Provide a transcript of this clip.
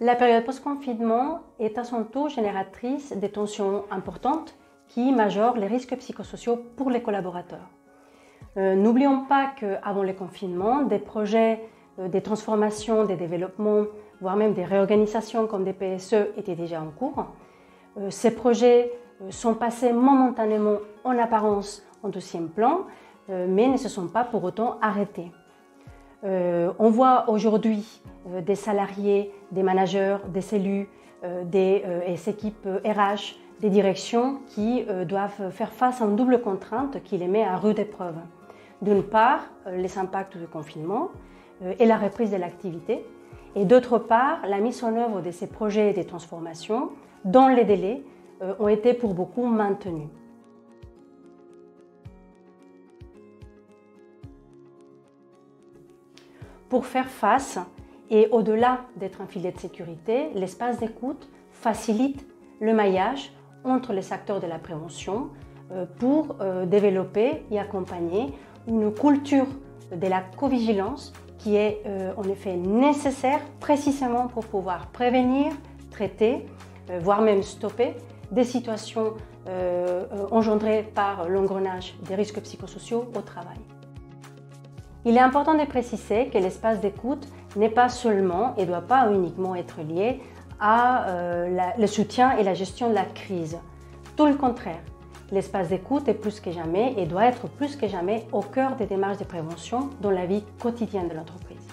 La période post-confinement est à son tour génératrice de tensions importantes qui majorent les risques psychosociaux pour les collaborateurs. N'oublions pas qu'avant le confinement, des projets, des transformations, des développements, voire même des réorganisations comme des PSE étaient déjà en cours. Ces projets sont passés momentanément en apparence en deuxième plan, mais ne se sont pas pour autant arrêtés. On voit aujourd'hui des salariés, des managers, des élus, des équipes RH, des directions qui doivent faire face à une double contrainte qui les met à rude épreuve. D'une part, les impacts du confinement et la reprise de l'activité, et d'autre part, la mise en œuvre de ces projets de transformation dont les délais ont été pour beaucoup maintenus. Pour faire face, et au-delà d'être un filet de sécurité, l'espace d'écoute facilite le maillage entre les acteurs de la prévention pour développer et accompagner une culture de la covigilance qui est en effet nécessaire précisément pour pouvoir prévenir, traiter, voire même stopper des situations engendrées par l'engrenage des risques psychosociaux au travail. Il est important de préciser que l'espace d'écoute n'est pas seulement et ne doit pas uniquement être lié à le soutien et la gestion de la crise. Tout le contraire, l'espace d'écoute est plus que jamais et doit être plus que jamais au cœur des démarches de prévention dans la vie quotidienne de l'entreprise.